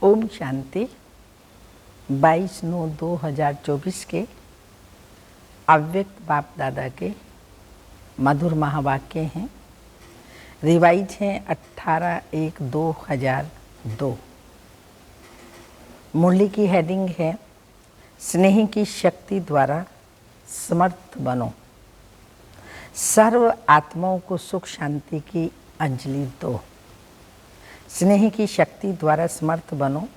ओम शांति। 22/9/2024 के अव्यक्त बाप दादा के मधुर महावाक्य हैं। रिवाइज हैं 18/1/2002। मुरली की हेडिंग है स्नेह की शक्ति द्वारा समर्थ बनो, सर्व आत्माओं को सुख शांति की अंजलि दो। स्नेह की शक्ति द्वारा समर्थ बनो,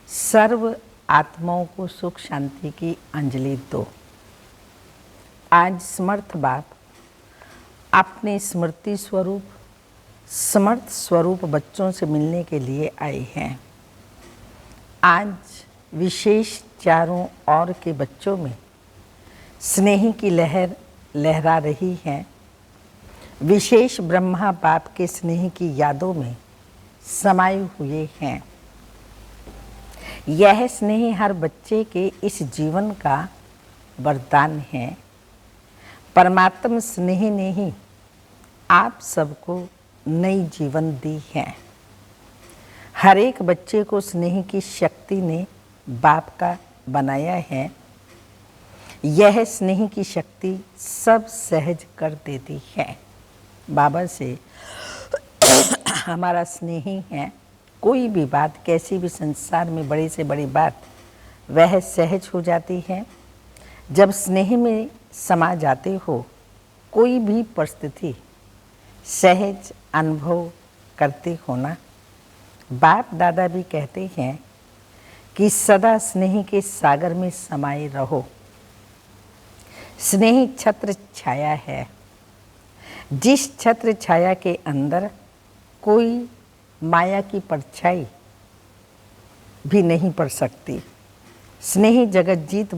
सर्व आत्माओं को सुख शांति की अंजलि दो। आज समर्थ बाप अपने स्मृति स्वरूप समर्थ स्वरूप बच्चों से मिलने के लिए आए हैं। आज विशेष चारों ओर के बच्चों में स्नेह की लहर लहरा रही है। विशेष ब्रह्मा बाप के स्नेह की यादों में समाये हुए हैं। यह स्नेह हर बच्चे के इस जीवन का वरदान है। परमात्मा स्नेह ने ही आप सबको नई जीवन दी है। हर एक बच्चे को स्नेह की शक्ति ने बाप का बनाया है। यह स्नेह की शक्ति सब सहज कर देती है। बाबा से हमारा स्नेह है। कोई भी बात, कैसी भी संसार में बड़ी से बड़ी बात, वह सहज हो जाती है जब स्नेह में समा जाते हो। कोई भी परिस्थिति सहज अनुभव करते हो ना। बाप दादा भी कहते हैं कि सदा स्नेह के सागर में समाये रहो। स्नेह छत्र छाया है। जिस छत्र छाया के अंदर कोई माया की परछाई भी नहीं पड़ सकती। स्नेह जगत जीत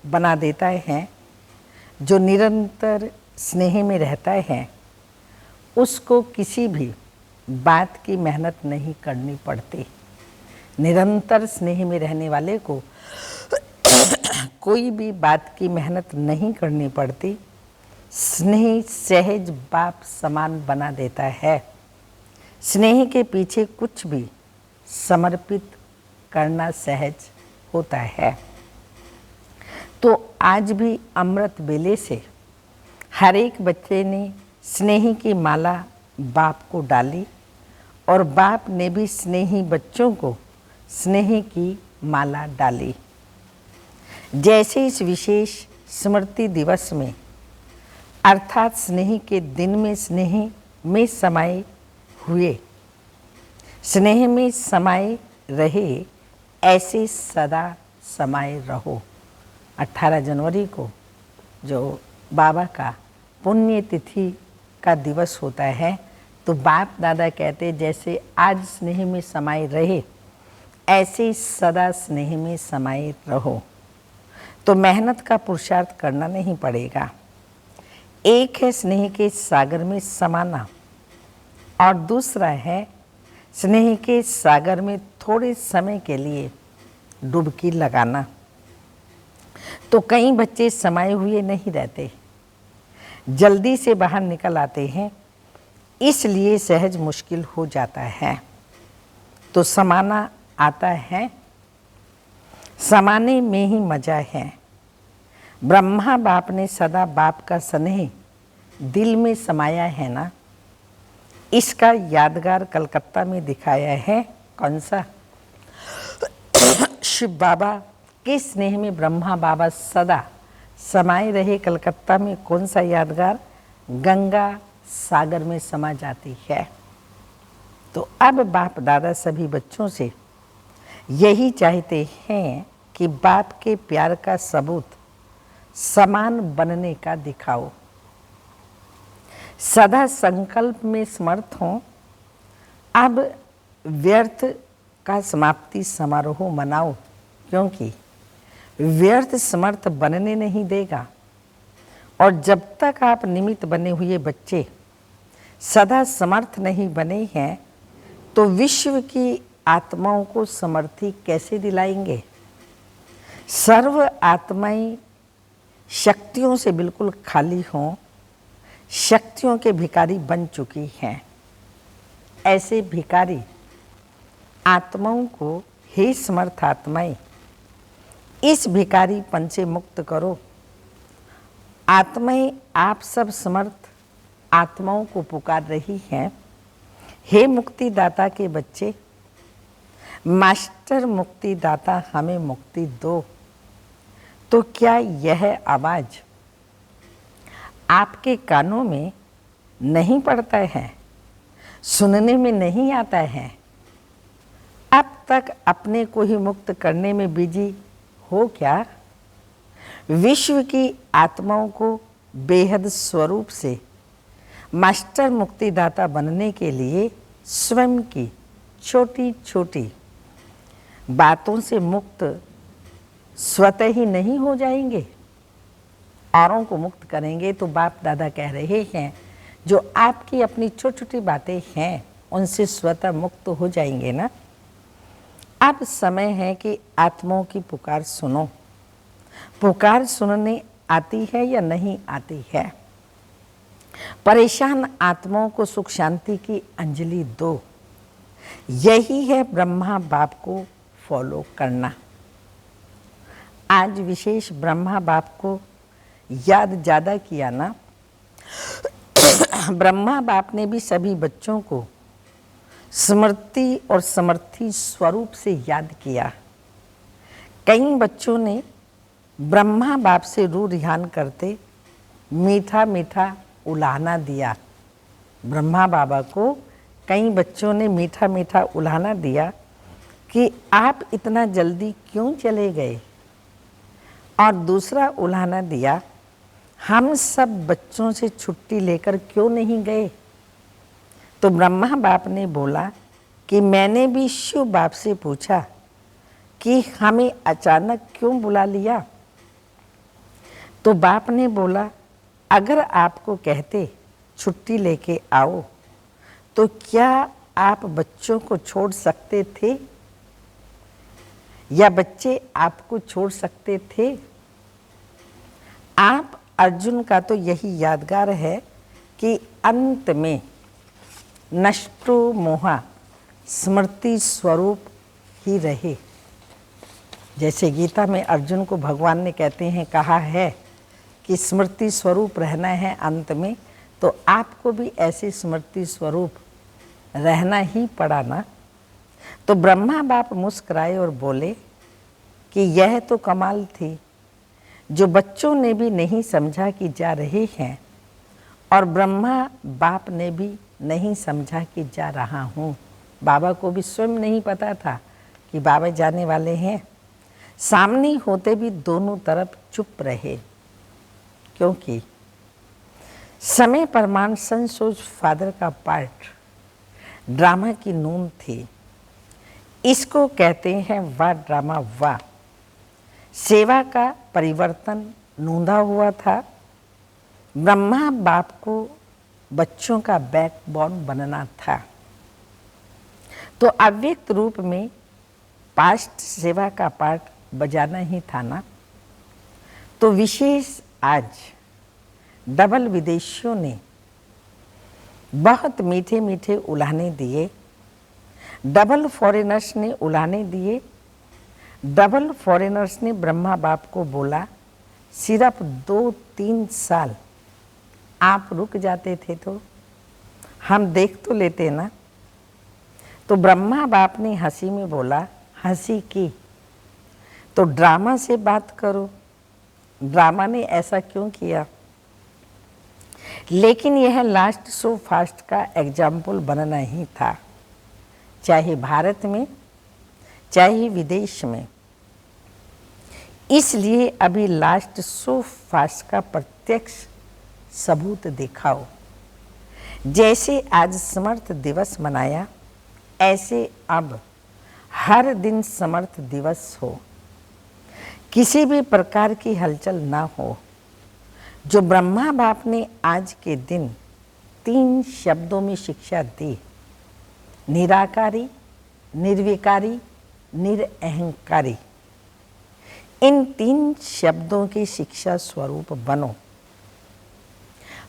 बना देता है। जो निरंतर स्नेह में रहता है उसको किसी भी बात की मेहनत नहीं करनी पड़ती। निरंतर स्नेह में रहने वाले को कोई भी बात की मेहनत नहीं करनी पड़ती। स्नेह सहज बाप समान बना देता है। स्नेह के पीछे कुछ भी समर्पित करना सहज होता है। तो आज भी अमृत बेले से हर एक बच्चे ने स्नेह की माला बाप को डाली और बाप ने भी स्नेही बच्चों को स्नेह की माला डाली। जैसे इस विशेष स्मृति दिवस में अर्थात स्नेह के दिन में स्नेह में समाये हुए, स्नेह में समाये रहे, ऐसे सदा समाये रहो। 18 जनवरी को जो बाबा का पुण्य तिथि का दिवस होता है, तो बाप दादा कहते जैसे आज स्नेह में समाये रहे, ऐसे सदा स्नेह में समाये रहो। तो मेहनत का पुरुषार्थ करना नहीं पड़ेगा। एक है स्नेह के सागर में समाना और दूसरा है स्नेह के सागर में थोड़े समय के लिए डुबकी लगाना। तो कई बच्चे समाये हुए नहीं रहते, जल्दी से बाहर निकल आते हैं, इसलिए सहज मुश्किल हो जाता है। तो समाना आता है, समाने में ही मजा है। ब्रह्मा बाप ने सदा बाप का स्नेह दिल में समाया है ना। इसका यादगार कलकत्ता में दिखाया है। कौन सा? शिव बाबा के स्नेह में ब्रह्मा बाबा सदा समाये रहे। कलकत्ता में कौन सा यादगार? गंगा सागर में समा जाती है। तो अब बाप दादा सभी बच्चों से यही चाहते हैं कि बाप के प्यार का सबूत समान बनने का दिखाओ। सदा संकल्प में समर्थ हों। अब व्यर्थ का समाप्ति समारोह मनाओ, क्योंकि व्यर्थ समर्थ बनने नहीं देगा। और जब तक आप निमित्त बने हुए बच्चे सदा समर्थ नहीं बने हैं, तो विश्व की आत्माओं को समर्थी कैसे दिलाएंगे? सर्व आत्माएं शक्तियों से बिल्कुल खाली हों, शक्तियों के भिखारी बन चुकी हैं। ऐसे भिखारी आत्माओं को हे समर्थ आत्माएं, इस भिखारीपन से मुक्त करो। आत्माएं आप सब समर्थ आत्माओं को पुकार रही हैं, हे मुक्तिदाता के बच्चे, मास्टर मुक्तिदाता हमें मुक्ति दो। तो क्या यह आवाज आपके कानों में नहीं पड़ता है, सुनने में नहीं आता है? अब तक अपने को ही मुक्त करने में बिजी हो क्या? विश्व की आत्माओं को बेहद स्वरूप से मास्टर मुक्तिदाता बनने के लिए स्वयं की छोटी छोटी बातों से मुक्त स्वतः ही नहीं हो जाएंगे, औरों को मुक्त करेंगे। तो बाप दादा कह रहे हैं, जो आपकी अपनी छोटी छोटी बातें हैं उनसे स्वतः मुक्त हो जाएंगे ना। अब समय है कि आत्माओं की पुकार सुनो। पुकार सुनने आती है या नहीं आती है? परेशान आत्माओं को सुख शांति की अंजलि दो। यही है ब्रह्मा बाप को फॉलो करना। आज विशेष ब्रह्मा बाप को याद ज़्यादा किया ना। ब्रह्मा बाप ने भी सभी बच्चों को स्मृति और समर्थी स्वरूप से याद किया। कई बच्चों ने ब्रह्मा बाप से रूह रिहान करते मीठा मीठा उलाहना दिया। ब्रह्मा बाबा को कई बच्चों ने मीठा मीठा उलाहना दिया कि आप इतना जल्दी क्यों चले गए, और दूसरा उलाहना दिया, हम सब बच्चों से छुट्टी लेकर क्यों नहीं गए? तो ब्रह्मा बाप ने बोला कि मैंने भी शिव बाप से पूछा कि हमें अचानक क्यों बुला लिया। तो बाप ने बोला, अगर आपको कहते छुट्टी लेके आओ तो क्या आप बच्चों को छोड़ सकते थे, या बच्चे आपको छोड़ सकते थे? आप अर्जुन का तो यही यादगार है कि अंत में नष्टो मोहा स्मृति स्वरूप ही रहे। जैसे गीता में अर्जुन को भगवान ने कहते हैं, कहा है कि स्मृति स्वरूप रहना है अंत में, तो आपको भी ऐसे स्मृति स्वरूप रहना ही पड़ा ना। तो ब्रह्मा बाप मुस्कुराए और बोले कि यह तो कमाल थी, जो बच्चों ने भी नहीं समझा कि जा रहे हैं, और ब्रह्मा बाप ने भी नहीं समझा कि जा रहा हूँ। बाबा को भी स्वयं नहीं पता था कि बाबा जाने वाले हैं। सामने होते भी दोनों तरफ चुप रहे, क्योंकि समय प्रमाण सनसोज फादर का पार्ट ड्रामा की नून थी। इसको कहते हैं वाह ड्रामा वाह। सेवा का परिवर्तन नूंदा हुआ था। ब्रह्मा बाप को बच्चों का बैकबोन बनना था, तो अव्यक्त रूप में पास्ट सेवा का पार्ट बजाना ही था ना। तो विशेष आज डबल विदेशियों ने बहुत मीठे मीठे उलाहने दिए, डबल फॉरेनर्स ने उलाहने दिए। डबल फॉरेनर्स ने ब्रह्मा बाप को बोला, सिर्फ 2-3 साल आप रुक जाते थे तो हम देख तो लेते ना। तो ब्रह्मा बाप ने हंसी में बोला, हंसी की तो ड्रामा से बात करो, ड्रामा ने ऐसा क्यों किया। लेकिन यह लास्ट सो फास्ट का एग्जाम्पल बनना ही था, चाहे भारत में चाहे विदेश में। इसलिए अभी लास्ट सो फास्ट का प्रत्यक्ष सबूत दिखाओ। जैसे आज समर्थ दिवस मनाया, ऐसे अब हर दिन समर्थ दिवस हो। किसी भी प्रकार की हलचल ना हो। जो ब्रह्मा बाप ने आज के दिन 3 शब्दों में शिक्षा दी, निराकारी, निर्विकारी, निरअहंकारी, इन 3 शब्दों की शिक्षा स्वरूप बनो।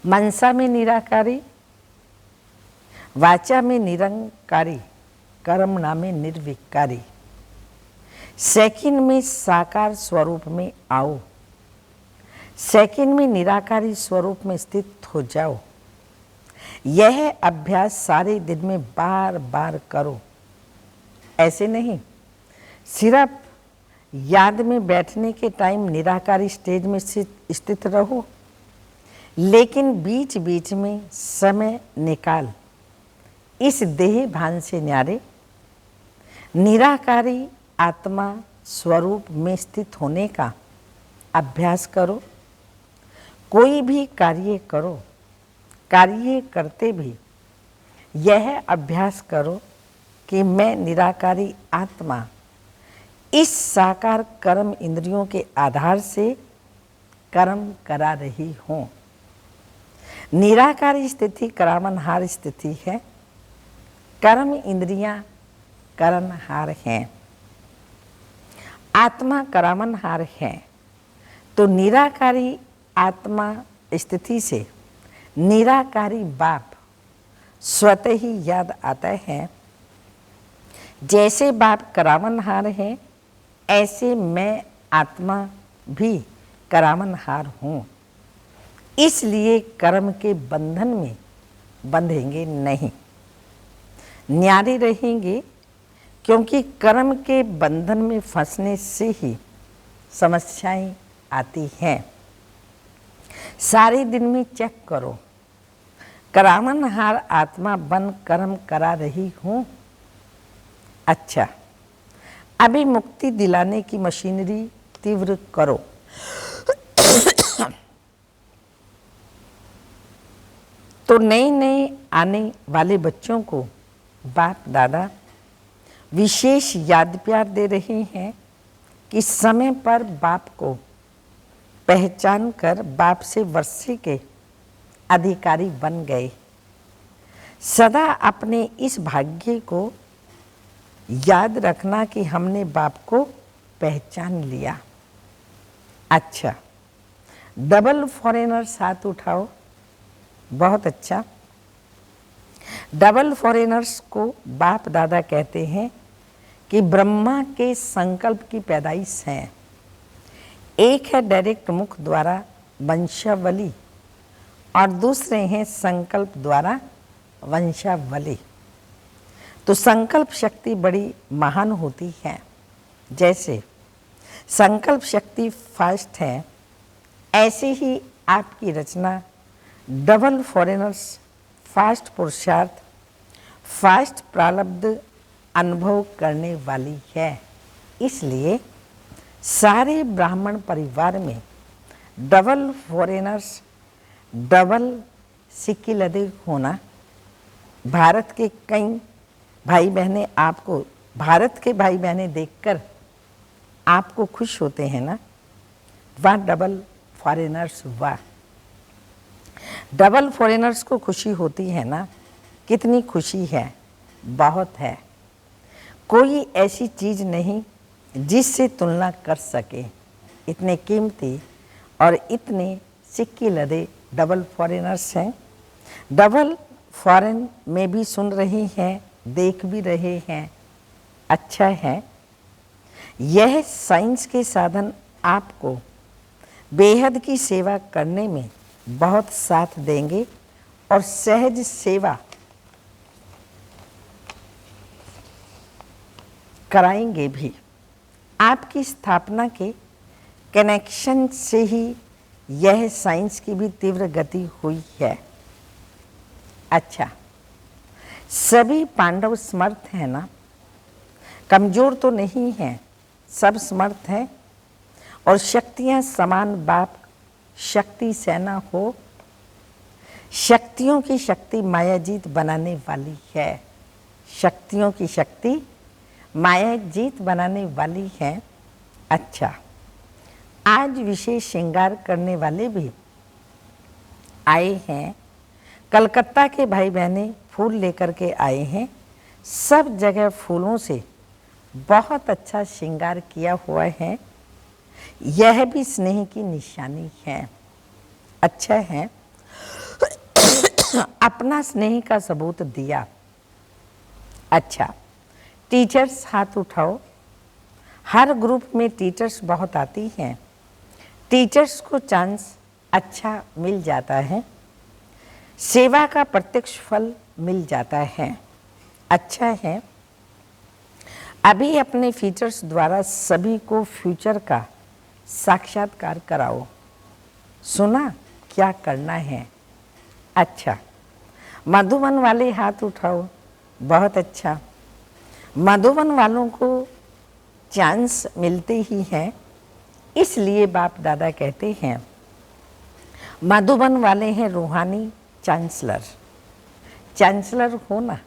मनसा में निराकारी, वाचा में निरंकारी, कर्मणा में निर्विकारी। सेकंड में साकार स्वरूप में आओ, सेकंड में निराकारी स्वरूप में स्थित हो जाओ। यह अभ्यास सारे दिन में बार बार करो। ऐसे नहीं सिर्फ याद में बैठने के टाइम निराकारी स्टेज में स्थित रहो, लेकिन बीच बीच में समय निकाल इस देह भान से न्यारे निराकारी आत्मा स्वरूप में स्थित होने का अभ्यास करो। कोई भी कार्य करो, कार्य करते भी यह अभ्यास करो कि मैं निराकारी आत्मा इस साकार कर्म इंद्रियों के आधार से कर्म करा रही हूँ। निराकारी स्थिति करावनहार स्थिति है, कर्म इंद्रियां कर्महार हैं, आत्मा करावनहार है। तो निराकारी आत्मा स्थिति से निराकारी बाप स्वतः ही याद आता है। जैसे बाप करावनहार है, ऐसे मैं आत्मा भी करावनहार हूँ। इसलिए कर्म के बंधन में बंधेंगे नहीं, न्यारे रहेंगे, क्योंकि कर्म के बंधन में फंसने से ही समस्याएं आती हैं। सारे दिन में चेक करो, करावनहार आत्मा बन कर्म करा रही हूँ। अच्छा, अभी मुक्ति दिलाने की मशीनरी तीव्र करो। तो नए नए आने वाले बच्चों को बाप दादा विशेष याद प्यार दे रहे हैं कि समय पर बाप को पहचान कर बाप से वर्षे के अधिकारी बन गए। सदा अपने इस भाग्य को याद रखना कि हमने बाप को पहचान लिया। अच्छा, डबल फॉरेनर्स हाथ उठाओ। बहुत अच्छा। डबल फॉरेनर्स को बाप दादा कहते हैं कि ब्रह्मा के संकल्प की पैदाइश है। एक है डायरेक्ट मुख द्वारा वंशावली और दूसरे हैं संकल्प द्वारा वंशावली। तो संकल्प शक्ति बड़ी महान होती है। जैसे संकल्प शक्ति फास्ट है, ऐसे ही आपकी रचना डबल फॉरेनर्स फास्ट पुरुषार्थ, फास्ट प्रारब्ध अनुभव करने वाली है। इसलिए सारे ब्राह्मण परिवार में डबल फॉरेनर्स, डबल सिक्की लदे होना। भारत के कई भाई बहनें आपको, भारत के भाई बहनें देखकर आपको खुश होते हैं ना। वाह डबल फॉरेनर्स, वाह। डबल फॉरेनर्स को खुशी होती है ना। कितनी खुशी है, बहुत है। कोई ऐसी चीज़ नहीं जिससे तुलना कर सके। इतने कीमती और इतने सिक्के लदे डबल फॉरेनर्स हैं। डबल फॉरेन में भी सुन रहे हैं, देख भी रहे हैं। अच्छा है। यह साइंस के साधन आपको बेहद की सेवा करने में बहुत साथ देंगे और सहज सेवा कराएंगे भी। आपकी स्थापना के कनेक्शन से ही यह साइंस की भी तीव्र गति हुई है। अच्छा, सभी पांडव समर्थ हैं ना, कमजोर तो नहीं हैं, सब समर्थ हैं और शक्तियां समान बाप शक्ति सेना हो। शक्तियों की शक्ति मायाजीत बनाने वाली है। शक्तियों की शक्ति मायाजीत बनाने वाली है। अच्छा, आज विशेष श्रृंगार करने वाले भी आए हैं। कलकत्ता के भाई बहनें फूल लेकर के आए हैं। सब जगह फूलों से बहुत अच्छा श्रृंगार किया हुआ है। यह भी स्नेह की निशानी है। अच्छा है। अपना स्नेह का सबूत दिया। अच्छा, टीचर्स हाथ उठाओ। हर ग्रुप में टीचर्स बहुत आती हैं। टीचर्स को चांस अच्छा मिल जाता है। सेवा का प्रत्यक्ष फल मिल जाता है। अच्छा है, अभी अपने फीचर्स द्वारा सभी को फ्यूचर का साक्षात्कार कराओ। सुना क्या करना है? अच्छा, मधुबन वाले हाथ उठाओ। बहुत अच्छा, मधुबन वालों को चांस मिलते ही हैं, इसलिए बाप दादा कहते हैं मधुबन वाले हैं रूहानी चांसलर। चांसलर हो ना,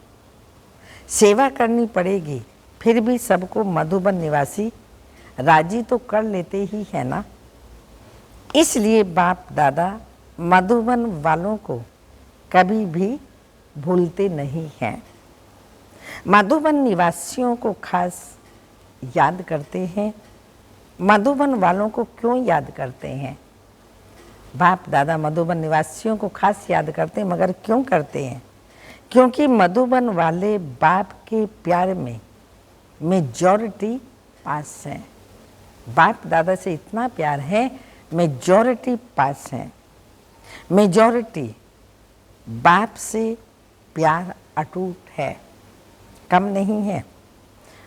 सेवा करनी पड़ेगी, फिर भी सबको मधुबन निवासी राजी तो कर लेते ही है ना। इसलिए बाप दादा मधुबन वालों को कभी भी भूलते नहीं हैं। मधुबन निवासियों को खास याद करते हैं। मधुबन वालों को क्यों याद करते हैं? बाप दादा मधुबन निवासियों को खास याद करते हैं, मगर क्यों करते हैं? क्योंकि मधुबन वाले बाप के प्यार में मेजॉरिटी पास हैं। बाप दादा से इतना प्यार है, मेजॉरिटी पास है। मेजॉरिटी बाप से प्यार अटूट है, कम नहीं है।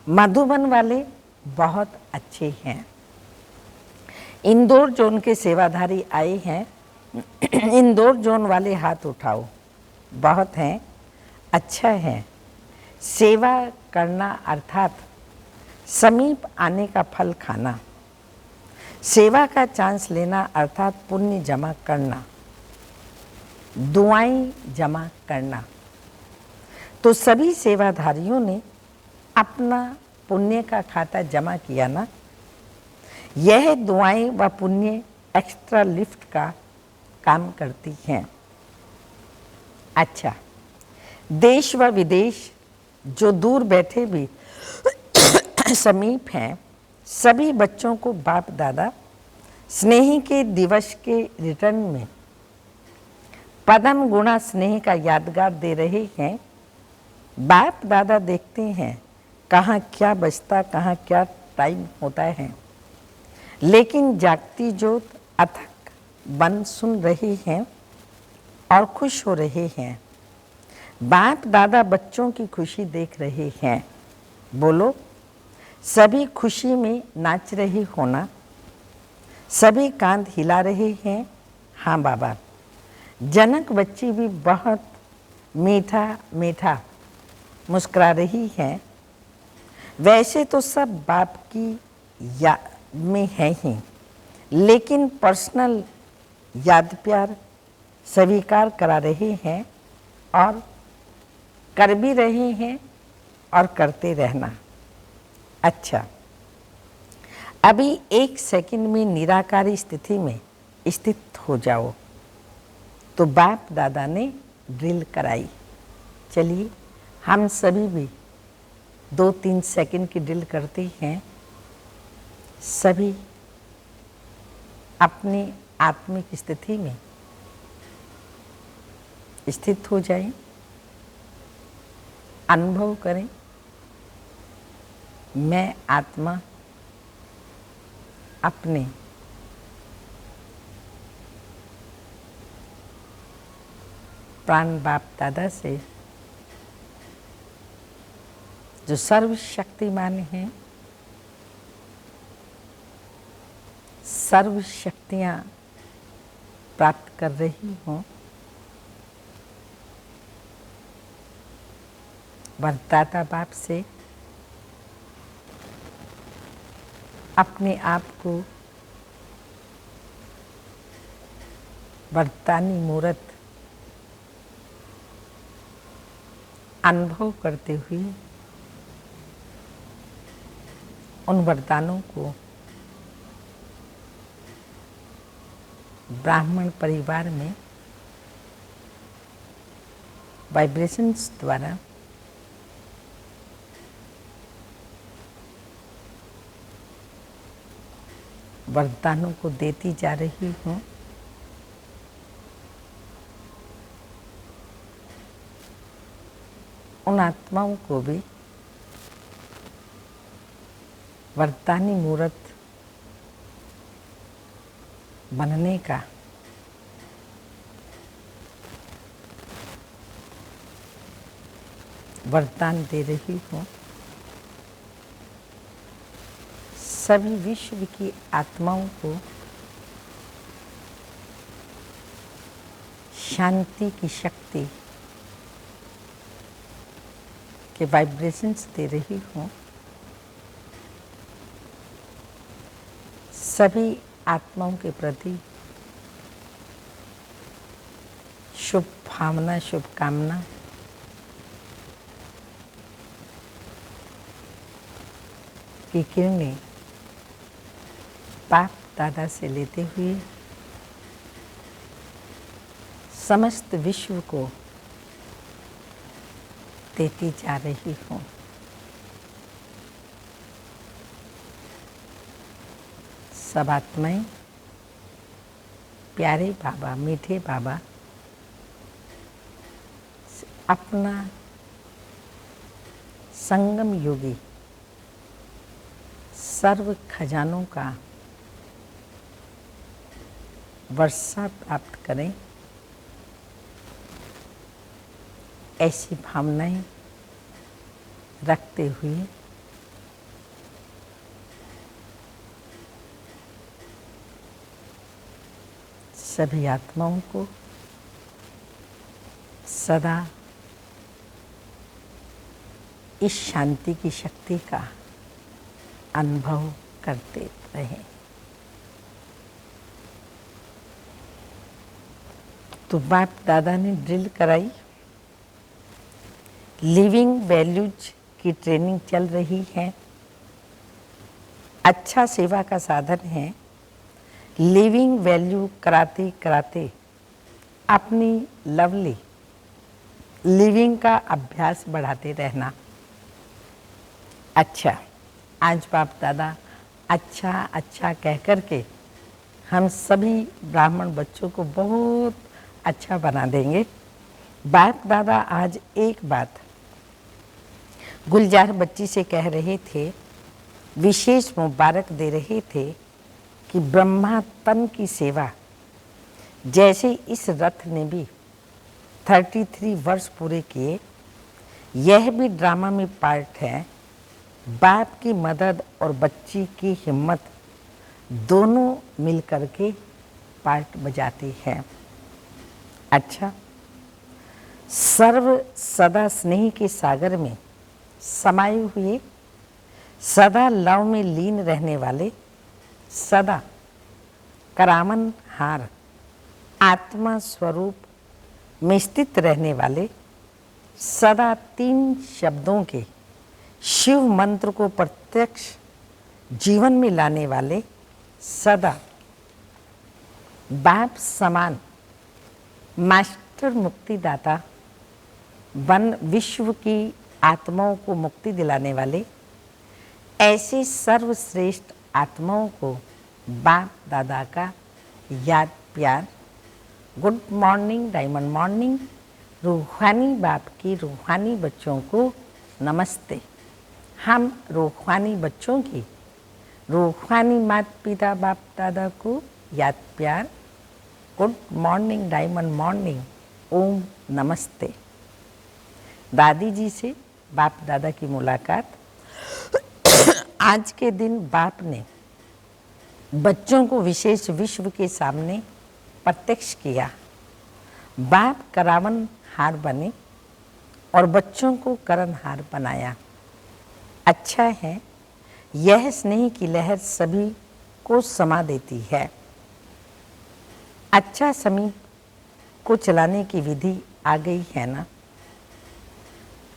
मधुबन वाले बहुत अच्छे हैं। इंदौर जोन के सेवाधारी आए हैं। इंदौर जोन वाले हाथ उठाओ। बहुत हैं, अच्छा है। सेवा करना अर्थात समीप आने का फल खाना। सेवा का चांस लेना अर्थात पुण्य जमा करना, दुआएं जमा करना। तो सभी सेवाधारियों ने अपना पुण्य का खाता जमा किया ना। यह दुआएं व पुण्य एक्स्ट्रा लिफ्ट का काम करती हैं। अच्छा, देश व विदेश जो दूर बैठे भी समीप हैं, सभी बच्चों को बाप दादा स्नेही के दिवस के रिटर्न में पदम गुणा स्नेह का यादगार दे रहे हैं। बाप दादा देखते हैं कहाँ क्या बचता, कहाँ क्या टाइम होता है, लेकिन जागती ज्योत अथक बन सुन रहे हैं और खुश हो रहे हैं। बाप दादा बच्चों की खुशी देख रहे हैं। बोलो, सभी खुशी में नाच रहे हो ना? सभी कांध हिला रहे हैं? हाँ बाबा। जनक बच्ची भी बहुत मीठा मीठा मुस्कुरा रही है। वैसे तो सब बाप की याद में है ही, लेकिन पर्सनल याद प्यार स्वीकार करा रहे हैं और कर भी रहे हैं और करते रहना। अच्छा, अभी 1 सेकंड में निराकारी स्थिति में स्थित हो जाओ। तो बाप दादा ने ड्रिल कराई। चलिए हम सभी भी 2-3 सेकंड की ड्रिल करते हैं। सभी अपनी आत्मिक स्थिति में स्थित हो जाएं, अनुभव करें, मैं आत्मा अपने प्राण बाप दादा से जो सर्वशक्तिमान हैं, सर्व शक्तियाँ प्राप्त कर रही हूँ। वरदाता बाप से अपने आप को वरदानी मूर्त अनुभव करते हुए उन वरदानों को ब्राह्मण परिवार में वाइब्रेशंस द्वारा वरदानों को देती जा रही हूँ। उन आत्माओं को भी वरदानी मूर्त बनने का वरदान दे रही हूँ। सभी विश्व की आत्माओं को शांति की शक्ति के वाइब्रेशंस दे रही हूँ। सभी आत्माओं के प्रति शुभ भावना, शुभकामना की किरणें बाप दादा से लेते हुए समस्त विश्व को देती जा रही हूँ। सब आत्माएं प्यारे बाबा, मीठे बाबा अपना संगम योगी सर्व खजानों का वर्षा प्राप्त करें, ऐसी भावनाएं रखते हुए सभी आत्माओं को सदा इस शांति की शक्ति का अनुभव करते रहें। तो बाप दादा ने ड्रिल कराई, लिविंग वैल्यूज की ट्रेनिंग चल रही है। अच्छा सेवा का साधन है। लिविंग वैल्यू कराते कराते अपनी लवली लिविंग का अभ्यास बढ़ाते रहना। अच्छा, आज बाप दादा अच्छा अच्छा कह कर के हम सभी ब्राह्मण बच्चों को बहुत अच्छा बना देंगे। बाप दादा आज एक बात गुलजार बच्ची से कह रहे थे, विशेष मुबारक दे रहे थे कि ब्रह्मा तन की सेवा जैसे इस रथ ने भी 33 वर्ष पूरे किए, यह भी ड्रामा में पार्ट है। बाप की मदद और बच्ची की हिम्मत दोनों मिलकर के पार्ट बजाती है। अच्छा, सर्व सदा स्नेह के सागर में समाये हुए, सदा लव में लीन रहने वाले, सदा करामन हार आत्मा स्वरूप में स्थित रहने वाले, सदा 3 शब्दों के शिव मंत्र को प्रत्यक्ष जीवन में लाने वाले, सदा बाप समान मास्टर मुक्तिदाता बन विश्व की आत्माओं को मुक्ति दिलाने वाले, ऐसे सर्वश्रेष्ठ आत्माओं को बाप दादा का याद प्यार। Good morning, diamond morning. रूहानी बाप की रूहानी बच्चों को नमस्ते। हम रूहानी बच्चों की रूहानी माता पिता बाप दादा को याद प्यार। गुड मॉर्निंग, डायमंड मॉर्निंग, ओम नमस्ते। दादी जी से बाप दादा की मुलाकात। आज के दिन बाप ने बच्चों को विशेष विश्व के सामने प्रत्यक्ष किया। बाप करावन हार बने और बच्चों को करणहार बनाया। अच्छा है, यह स्नेह की लहर सभी को समा देती है। अच्छा, समय को चलाने की विधि आ गई है ना।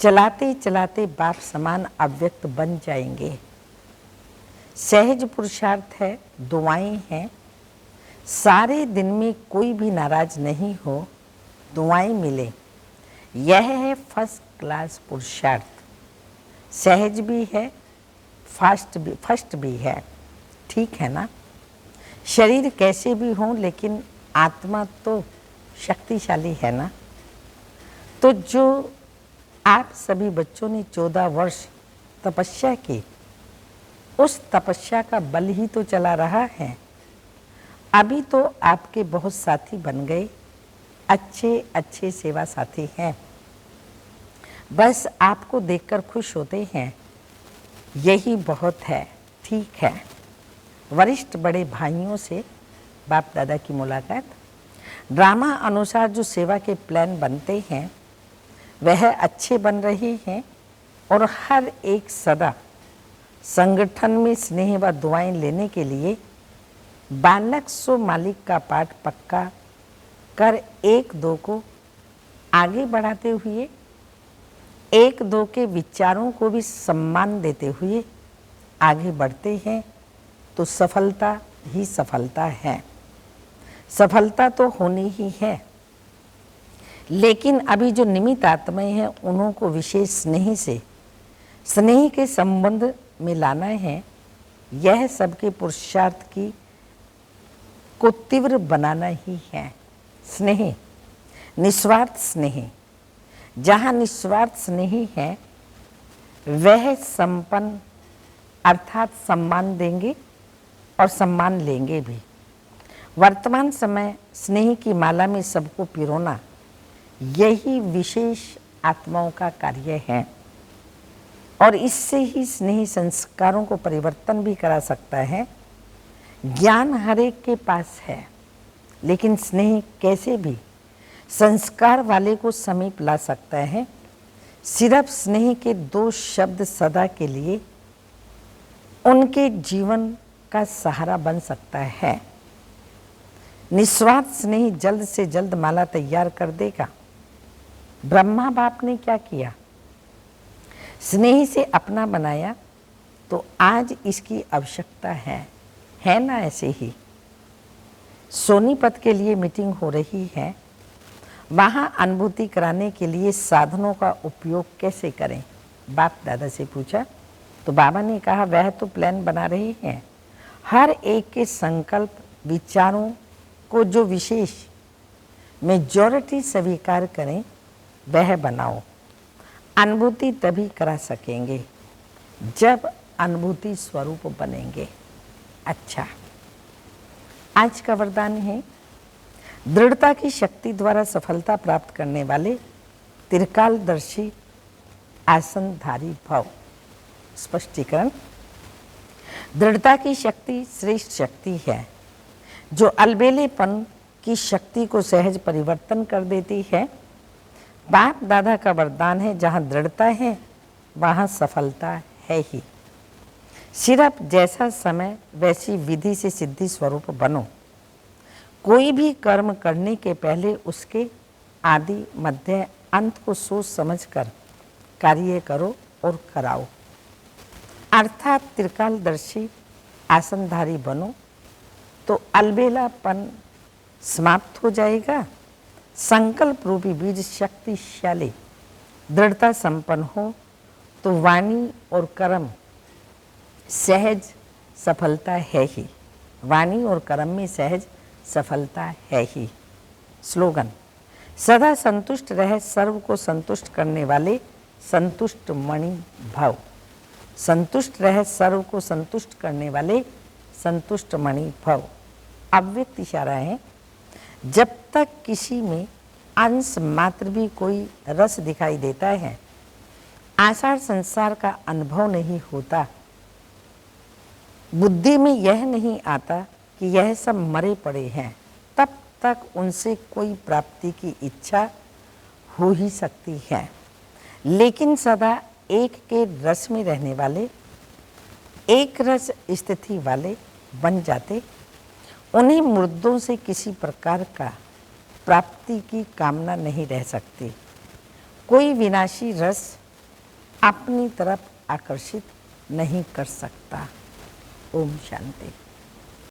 चलाते चलाते बाप समान अव्यक्त बन जाएंगे। सहज पुरुषार्थ है, दुआएं हैं। सारे दिन में कोई भी नाराज नहीं हो, दुआएं मिले, यह है फर्स्ट क्लास पुरुषार्थ। सहज भी है, फर्स्ट भी है, ठीक है ना। शरीर कैसे भी हो, लेकिन आत्मा तो शक्तिशाली है ना। तो जो आप सभी बच्चों ने 14 वर्ष तपस्या की, उस तपस्या का बल ही तो चला रहा है। अभी तो आपके बहुत साथी बन गए, अच्छे अच्छे सेवा साथी हैं, बस आपको देखकर खुश होते हैं, यही बहुत है। ठीक है। वरिष्ठ बड़े भाइयों से बाप दादा की मुलाकात। ड्रामा अनुसार जो सेवा के प्लान बनते हैं वह अच्छे बन रहे हैं और हर एक सदा संगठन में स्नेह व दुआएं लेने के लिए बालक सो मालिक का पाठ पक्का कर एक दो को आगे बढ़ाते हुए, एक दो के विचारों को भी सम्मान देते हुए आगे बढ़ते हैं तो सफलता ही सफलता है। सफलता तो होनी ही है, लेकिन अभी जो निमित्त आत्माएं हैं उन्हों को विशेष स्नेह के संबंध में लाना है। यह सबके पुरुषार्थ को तीव्र बनाना ही है। स्नेह, निस्वार्थ स्नेह। जहाँ निस्वार्थ स्नेह है वह संपन्न अर्थात सम्मान देंगे और सम्मान लेंगे भी। वर्तमान समय स्नेह की माला में सबको पिरोना यही विशेष आत्माओं का कार्य है और इससे ही स्नेह संस्कारों को परिवर्तन भी करा सकता है। ज्ञान हर एक के पास है, लेकिन स्नेह कैसे भी संस्कार वाले को समीप ला सकता है। सिर्फ स्नेह के दो शब्द सदा के लिए उनके जीवन का सहारा बन सकता है। निस्वार्थ स्नेह जल्द से जल्द माला तैयार कर देगा। ब्रह्मा बाप ने क्या किया? स्नेह से अपना बनाया, तो आज इसकी आवश्यकता है ना? ऐसे ही सोनीपत के लिए मीटिंग हो रही है, वहाँ अनुभूति कराने के लिए साधनों का उपयोग कैसे करें? बाप दादा से पूछा तो बाबा ने कहा वह तो प्लान बना रहे हैं। हर एक के संकल्प विचारों को जो विशेष मेजॉरिटी स्वीकार करें वह बनाओ। अनुभूति तभी करा सकेंगे जब अनुभूति स्वरूप बनेंगे। अच्छा, आज का वरदान है दृढ़ता की शक्ति द्वारा सफलता प्राप्त करने वाले त्रिकालदर्शी आसनधारी भव। स्पष्टीकरण, दृढ़ता की शक्ति श्रेष्ठ शक्ति है जो अलबेलेपन की शक्ति को सहज परिवर्तन कर देती है। बाप दादा का वरदान है जहाँ दृढ़ता है वहाँ सफलता है ही। सिर्फ जैसा समय वैसी विधि से सिद्धि स्वरूप बनो। कोई भी कर्म करने के पहले उसके आदि मध्य अंत को सोच समझकर कार्य करो और कराओ। अर्थात त्रिकालदर्शी आसनधारी बनो तो अलबेलापन समाप्त हो जाएगा। संकल्प रूपी बीज शक्तिशाली दृढ़ता संपन्न हो तो वाणी और कर्म सहज सफलता है ही। वाणी और कर्म में सहज सफलता है ही। स्लोगन, सदा संतुष्ट रह सर्व को संतुष्ट करने वाले संतुष्ट मणि भव। संतुष्ट रह सर्व को संतुष्ट करने वाले संतुष्ट मणि भव। अव्यक्त इशारा है, जब तक किसी में अंश मात्र भी कोई रस दिखाई देता है, आसार संसार का अनुभव नहीं होता, बुद्धि में यह नहीं आता कि यह सब मरे पड़े हैं, तब तक उनसे कोई प्राप्ति की इच्छा हो ही सकती है। लेकिन सदा एक के रस में रहने वाले, एक रस स्थिति वाले बन जाते, उन्हें मुर्दों से किसी प्रकार का प्राप्ति की कामना नहीं रह सकती। कोई विनाशी रस अपनी तरफ आकर्षित नहीं कर सकता। ओम शांति।